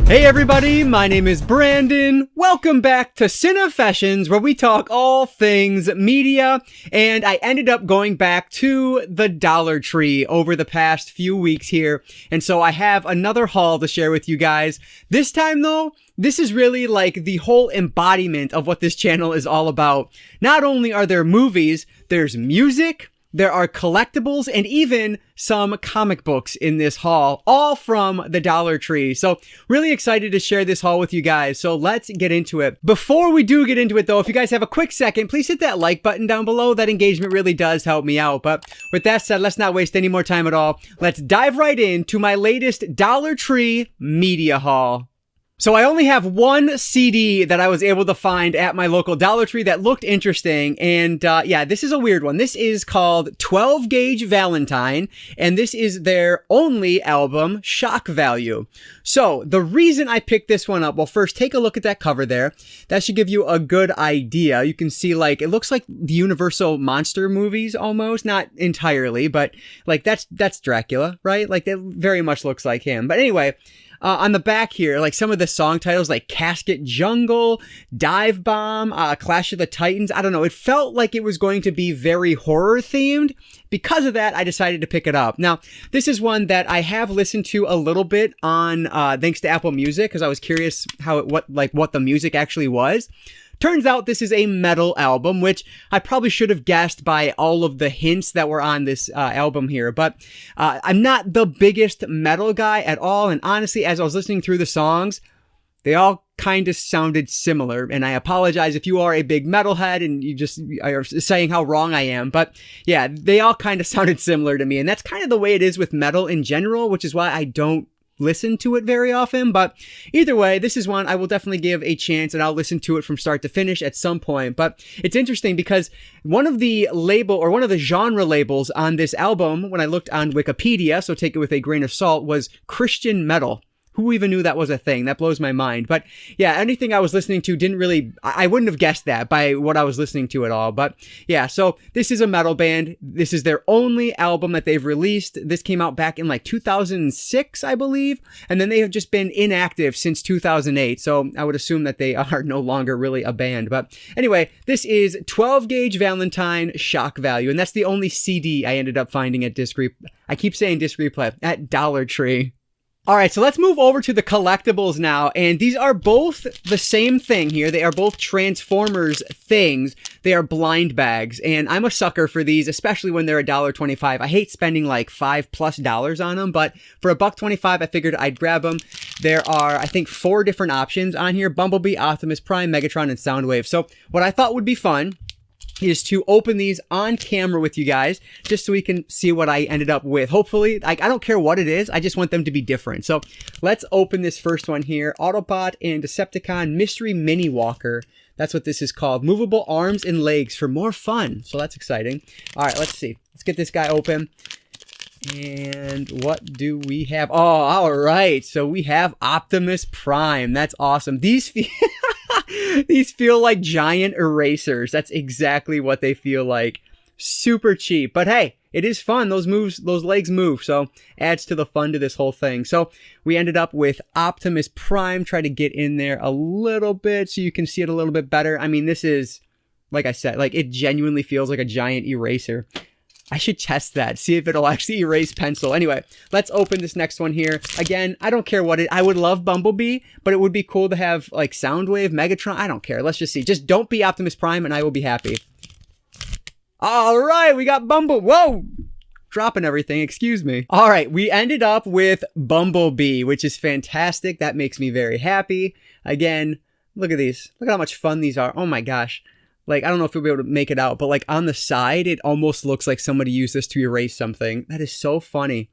Hey everybody, my name is Brandon. Welcome back to Cinefessions, where we talk all things media, and I ended up going back to the Dollar Tree over the past few weeks here, and so I have another haul to share with you guys. This time though, this is really like the whole embodiment of what this channel is all about. Not only are there movies, there's music, there are collectibles, and even some comic books in this haul, all from the Dollar Tree. So really excited to share this haul with you guys. So let's get into it. Before we do get into it though, if you guys have a quick second, please hit that like button down below. That engagement really does help me out. But with that said, let's not waste any more time at all. Let's dive right into my latest Dollar Tree media haul. So I only have one CD that I was able to find at my local Dollar Tree that looked interesting, and yeah, this is a weird one. This is called 12 Gauge Valentine, and this is their only album, Shock Value. So the reason I picked this one up, well, first take a look at that cover there. That should give you a good idea. You can see, like, it looks like the Universal monster movies almost, not entirely, but like that's Dracula, right? Like that very much looks like him. But anyway, on the back here, like some of the song titles like Casket Jungle, Dive Bomb, Clash of the Titans. I don't know. It felt like it was going to be very horror themed. Because of that, I decided to pick it up. Now, this is one that I have listened to a little bit on, thanks to Apple Music, because I was curious what the music actually was. Turns out this is a metal album, which I probably should have guessed by all of the hints that were on this album here. But I'm not the biggest metal guy at all. And honestly, as I was listening through the songs, they all kind of sounded similar. And I apologize if you are a big metalhead and you just are saying how wrong I am. But yeah, they all kind of sounded similar to me. And that's kind of the way it is with metal in general, which is why I don't listen to it very often. But either way, this is one I will definitely give a chance, and I'll listen to it from start to finish at some point. But it's interesting because one of the genre labels on this album, when I looked on Wikipedia, so take it with a grain of salt, was Christian metal. Who even knew that was a thing? That blows my mind. But yeah, anything I was listening to I wouldn't have guessed that by what I was listening to at all. But yeah, so this is a metal band. This is their only album that they've released. This came out back in like 2006, I believe. And then they have just been inactive since 2008. So I would assume that they are no longer really a band. But anyway, this is 12 Gauge Valentine Shock Value. And that's the only CD I ended up finding at I keep saying Disc Replay, at Dollar Tree. All right, so let's move over to the collectibles now, and these are both the same thing here. They are both Transformers things. They are blind bags, and I'm a sucker for these, especially when they're $1.25. I hate spending like $5+ on them, but for $1.25, I figured I'd grab them. There are, I think, 4 different options on here: Bumblebee, Optimus Prime, Megatron, and Soundwave. So what I thought would be fun is to open these on camera with you guys, just so we can see what I ended up with. Hopefully, I don't care what it is, I just want them to be different. So let's open this first one here. Autobot and Decepticon Mystery Mini Walker. That's what this is called. Movable arms and legs for more fun. So that's exciting. All right, let's see. Let's get this guy open. And what do we have? Oh, all right. So we have Optimus Prime. That's awesome. These feel like giant erasers. That's exactly what they feel like. Super cheap. But hey, it is fun. Those legs move. So adds to the fun to this whole thing. So we ended up with Optimus Prime. Try to get in there a little bit so you can see it a little bit better. I mean, this is, like I said, like it genuinely feels like a giant eraser. I should test that, see if it'll actually erase pencil. Anyway, let's open this next one here. Again, I don't care I would love Bumblebee, but it would be cool to have like Soundwave, Megatron. I don't care. Let's just see. Just don't be Optimus Prime and I will be happy. All right, we got Whoa! Dropping everything, excuse me. All right, we ended up with Bumblebee, which is fantastic. That makes me very happy. Again, look at these. Look at how much fun these are. Oh my gosh. Like, I don't know if you'll be able to make it out, but like on the side, it almost looks like somebody used this to erase something. That is so funny.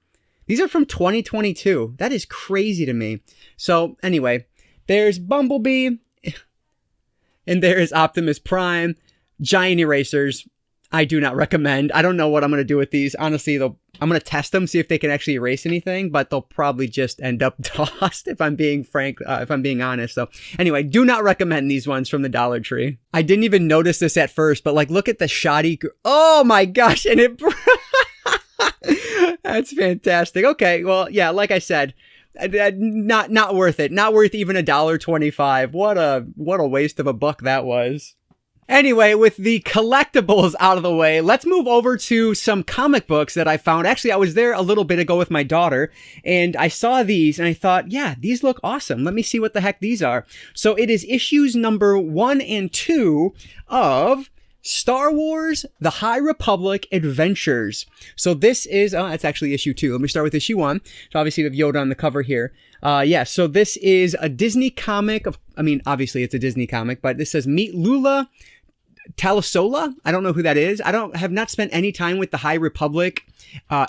These are from 2022. That is crazy to me. So anyway, there's Bumblebee and there's Optimus Prime. Giant erasers. I do not recommend. I don't know what I'm going to do with these. Honestly, I'm going to test them, see if they can actually erase anything, but they'll probably just end up tossed if I'm being frank, if I'm being honest. So anyway, do not recommend these ones from the Dollar Tree. I didn't even notice this at first, but like, look at the shoddy. Oh my gosh. And it, that's fantastic. Okay. Well, yeah, like I said, not worth it. Not worth even $1.25. What a waste of a buck that was. Anyway, with the collectibles out of the way, let's move over to some comic books that I found. Actually, I was there a little bit ago with my daughter, and I saw these, and I thought, yeah, these look awesome. Let me see what the heck these are. So it is issues number 1 and 2 of Star Wars: The High Republic Adventures. So this is, it's actually issue 2. Let me start with issue 1. So obviously we have Yoda on the cover here. So this is a Disney comic. Obviously it's a Disney comic, but this says Meet Lula Talisola. I don't know who that is. Have not spent any time with the High Republic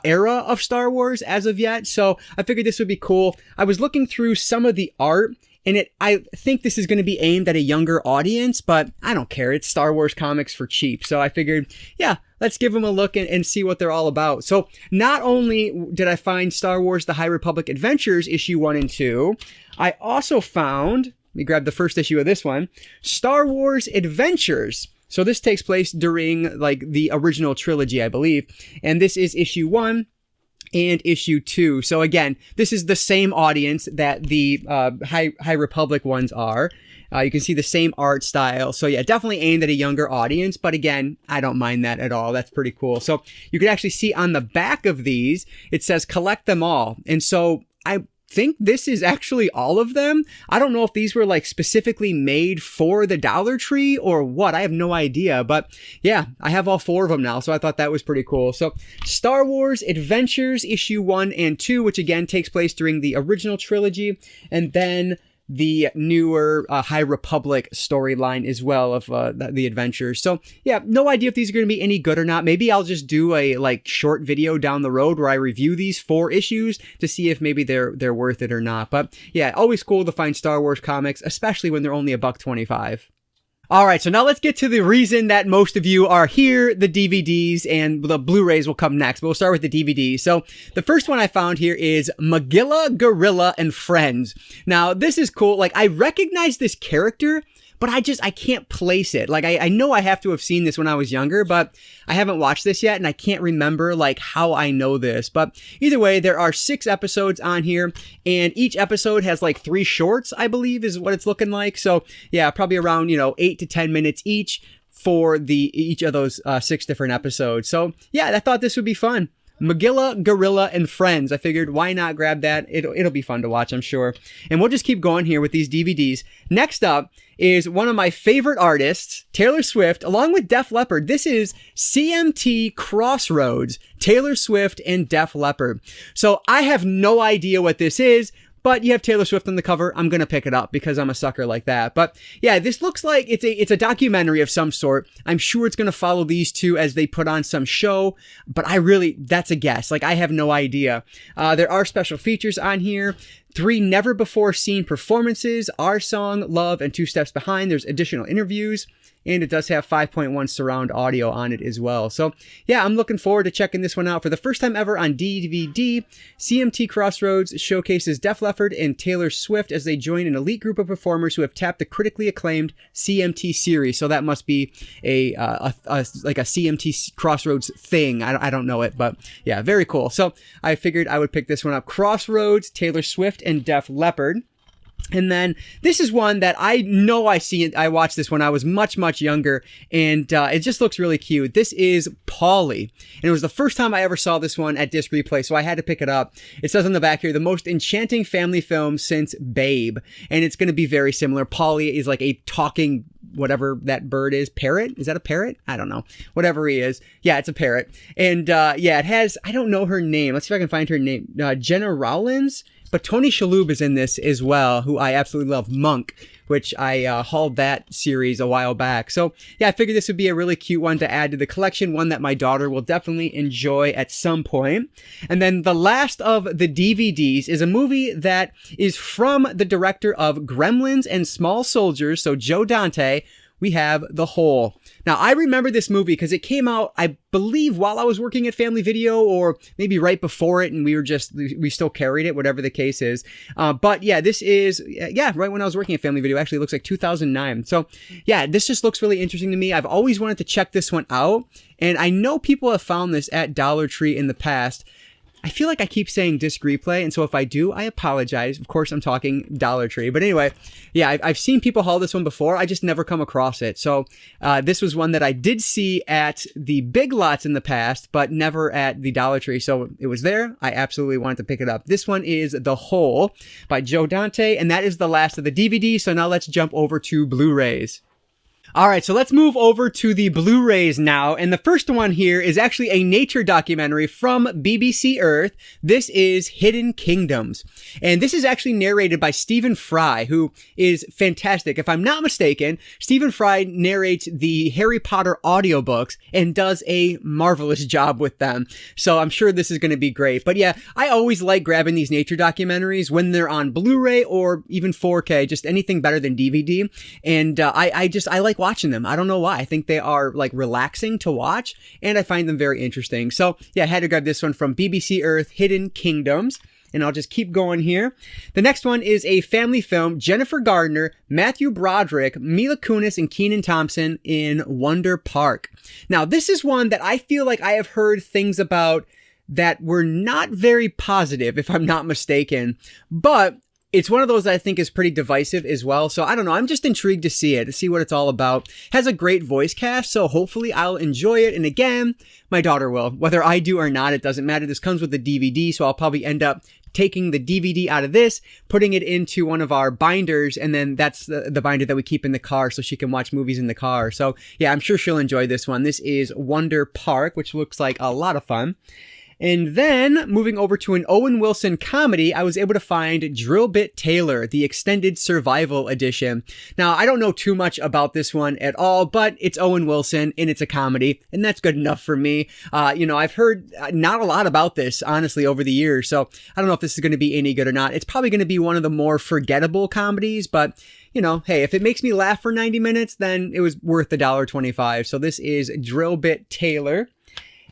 era of Star Wars as of yet. So I figured this would be cool. I was looking through some of the art, and I think this is going to be aimed at a younger audience, but I don't care. It's Star Wars comics for cheap. So I figured, yeah, let's give them a look and see what they're all about. So not only did I find Star Wars: The High Republic Adventures issue 1 and 2, I also found, let me grab the first issue of this one, Star Wars Adventures. So this takes place during like the original trilogy, I believe. And this is issue 1 and issue 2. So again, this is the same audience that the High Republic ones are. You can see the same art style. So yeah, definitely aimed at a younger audience. But again, I don't mind that at all. That's pretty cool. So you can actually see on the back of these, it says collect them all. And so I think this is actually all of them. I don't know if these were like specifically made for the Dollar Tree or what. I have no idea, but yeah, I have all 4 of them now. So I thought that was pretty cool. So Star Wars Adventures issue 1 and 2, which again takes place during the original trilogy, and then the newer High Republic storyline as well of the adventures. So yeah, no idea if these are going to be any good or not. Maybe I'll just do a like short video down the road where I review these 4 issues to see if maybe they're worth it or not. But yeah, always cool to find Star Wars comics, especially when they're only $1.25. All right, so now let's get to the reason that most of you are here, the DVDs, and the Blu-rays will come next, but we'll start with the DVDs. So the first one I found here is Magilla, Gorilla, and Friends. Now, this is cool. Like, I recognize this character, but I can't place it. Like, I know I have to have seen this when I was younger, but I haven't watched this yet, and I can't remember, like, how I know this. But either way, there are 6 episodes on here, and each episode has, like, 3 shorts, I believe, is what it's looking like. So, yeah, probably around, 8 to 10 minutes each for each of those 6 different episodes. So, yeah, I thought this would be fun. Magilla, Gorilla, and Friends. I figured, why not grab that? It'll be fun to watch, I'm sure. And we'll just keep going here with these DVDs. Next up is one of my favorite artists, Taylor Swift, along with Def Leppard. This is CMT Crossroads, Taylor Swift and Def Leppard. So I have no idea what this is, but you have Taylor Swift on the cover. I'm going to pick it up because I'm a sucker like that. But yeah, this looks like it's a documentary of some sort. I'm sure it's going to follow these two as they put on some show, but that's a guess. Like, I have no idea. There are special features on here. 3 never before seen performances, Our Song, Love, and 2 Steps Behind. There's additional interviews, and it does have 5.1 surround audio on it as well. So yeah, I'm looking forward to checking this one out. For the first time ever on DVD, CMT Crossroads showcases Def Leppard and Taylor Swift as they join an elite group of performers who have tapped the critically acclaimed CMT series. So that must be like a CMT Crossroads thing. I don't know it, but yeah, very cool. So I figured I would pick this one up. Crossroads, Taylor Swift and Def Leppard. And then this is one that I know I watched this when I was much, much younger, and it just looks really cute. This is Pauly, and it was the first time I ever saw this one at Disc Replay, so I had to pick it up. It says on the back here, the most enchanting family film since Babe, and it's going to be very similar. Pauly is like a talking, whatever that bird is, parrot? Is that a parrot? I don't know. Whatever he is. Yeah, it's a parrot. And yeah, it has, I don't know her name. Let's see if I can find her name. Jenna Rollins? But Tony Shalhoub is in this as well, who I absolutely love. Monk, which I hauled that series a while back. So yeah, I figured this would be a really cute one to add to the collection, one that my daughter will definitely enjoy at some point. And then the last of the DVDs is a movie that is from the director of Gremlins and Small Soldiers, so Joe Dante. We have The Hole. Now, I remember this movie because it came out, I believe, while I was working at Family Video, or maybe right before it, and we still carried it, whatever the case is. But yeah, this is, right when I was working at Family Video. Actually, it looks like 2009. So yeah, this just looks really interesting to me. I've always wanted to check this one out, and I know people have found this at Dollar Tree in the past. I feel like I keep saying disc replay, and so if I do, I apologize. Of course, I'm talking Dollar Tree. But anyway, yeah, I've seen people haul this one before. I just never come across it. So this was one that I did see at the Big Lots in the past, but never at the Dollar Tree. So it was there. I absolutely wanted to pick it up. This one is The Hole by Joe Dante, and that is the last of the DVD. So now let's jump over to Blu-rays. All right, so let's move over to the Blu-rays now. And the first one here is actually a nature documentary from BBC Earth. This is Hidden Kingdoms. And this is actually narrated by Stephen Fry, who is fantastic. If I'm not mistaken, Stephen Fry narrates the Harry Potter audiobooks and does a marvelous job with them. So I'm sure this is going to be great. But yeah, I always like grabbing these nature documentaries when they're on Blu-ray or even 4K, just anything better than DVD. And I like watching them. I don't know why. I think they are like relaxing to watch, and I find them very interesting. So yeah, I had to grab this one from BBC Earth, Hidden Kingdoms. And I'll just keep going here. The next one is a family film, Jennifer Gardner, Matthew Broderick, Mila Kunis, and Kenan Thompson in Wonder Park. Now, this is one that I feel like I have heard things about that were not very positive, if I'm not mistaken. But it's one of those that I think is pretty divisive as well. So I don't know. I'm just intrigued to see it, to see what it's all about. Has a great voice cast, so hopefully I'll enjoy it. And again, my daughter will. Whether I do or not, it doesn't matter. This comes with the DVD, so I'll probably end up taking the DVD out of this, putting it into one of our binders, and then that's the binder that we keep in the car so she can watch movies in the car. So yeah, I'm sure she'll enjoy this one. This is Wonder Park, which looks like a lot of fun. And then, moving over to an Owen Wilson comedy, I was able to find Drill Bit Taylor, the extended survival edition. Now, I don't know too much about this one at all, but it's Owen Wilson and it's a comedy, and that's good enough for me. I've heard not a lot about this, honestly, over the years, so I don't know if this is going to be any good or not. It's probably going to be one of the more forgettable comedies, but hey, if it makes me laugh for 90 minutes, then it was worth the $1.25. So this is Drill Bit Taylor.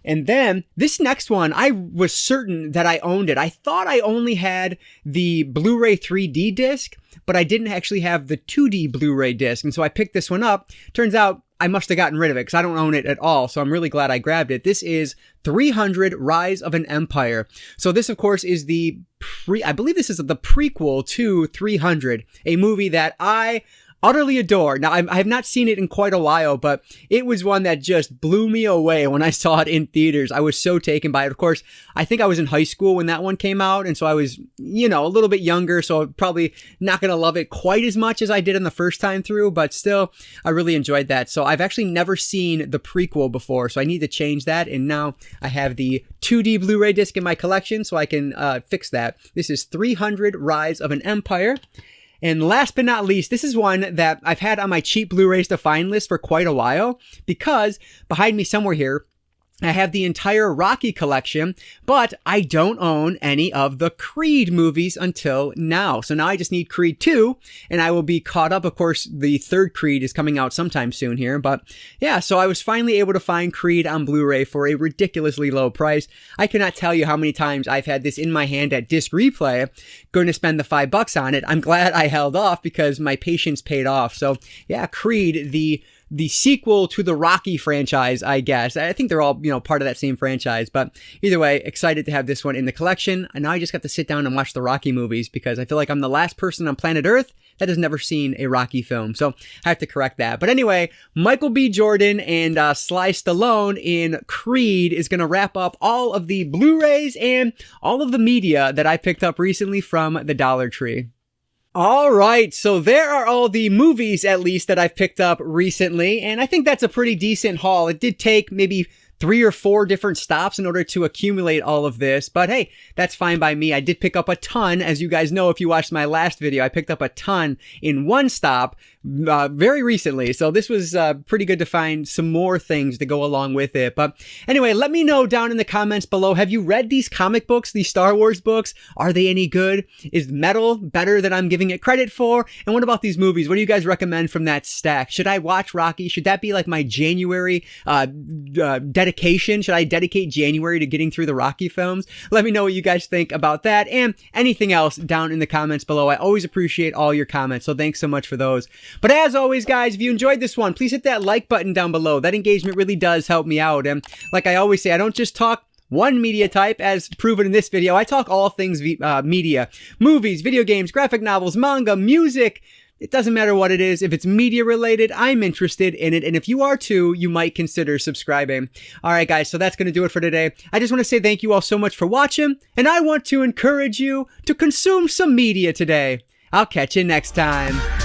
And then this next one, I was certain that I owned it. I thought I only had the Blu-ray 3D disc, but I didn't actually have the 2D Blu-ray disc. And so I picked this one up. Turns out I must have gotten rid of it because I don't own it at all. So I'm really glad I grabbed it. This is 300 Rise of an Empire. So this, of course, is I believe this is the prequel to 300, a movie that I utterly adore. Now, I have not seen it in quite a while, but it was one that just blew me away when I saw it in theaters. I was so taken by it. Of course, I think I was in high school when that one came out, and so I was, a little bit younger, so probably not going to love it quite as much as I did in the first time through, but still, I really enjoyed that. So I've actually never seen the prequel before, so I need to change that, and now I have the 2D Blu-ray disc in my collection, so I can fix that. This is 300 Rise of an Empire. And last but not least, this is one that I've had on my cheap Blu-rays to find list for quite a while, because behind me somewhere here, I have the entire Rocky collection, but I don't own any of the Creed movies until now. So now I just need Creed 2, and I will be caught up. Of course, the third Creed is coming out sometime soon here, but yeah, so I was finally able to find Creed on Blu-ray for a ridiculously low price. I cannot tell you how many times I've had this in my hand at disc replay, going to spend the $5 on it. I'm glad I held off because my patience paid off. So yeah, Creed, the sequel to the Rocky franchise, I guess. I think they're all, part of that same franchise. But either way, excited to have this one in the collection. And now I just got to sit down and watch the Rocky movies because I feel like I'm the last person on planet Earth that has never seen a Rocky film. So I have to correct that. But anyway, Michael B. Jordan and Sly Stallone in Creed is going to wrap up all of the Blu-rays and all of the media that I picked up recently from the Dollar Tree. All right, so there are all the movies, at least, that I've picked up recently, and I think that's a pretty decent haul. It did take maybe 3 or 4 different stops in order to accumulate all of this, but hey, that's fine by me. I did pick up a ton, as you guys know if you watched my last video. I picked up a ton in one stop very recently, so this was pretty good to find some more things to go along with it. But anyway, let me know down in the comments below, have you read these comic books, these Star Wars books? Are they any good? Is Metal better than I'm giving it credit for? And what about these movies? What do you guys recommend from that stack? Should I watch Rocky? Should that be like my January dedication? Should I dedicate January to getting through the Rocky films? Let me know what you guys think about that and anything else down in the comments below. I always appreciate all your comments, so thanks so much for those. But as always, guys, if you enjoyed this one, please hit that like button down below. That engagement really does help me out. And like I always say, I don't just talk one media type, as proven in this video. I talk all things media. Movies, video games, graphic novels, manga, music. It doesn't matter what it is. If it's media related, I'm interested in it. And if you are too, you might consider subscribing. All right, guys. So that's going to do it for today. I just want to say thank you all so much for watching. And I want to encourage you to consume some media today. I'll catch you next time.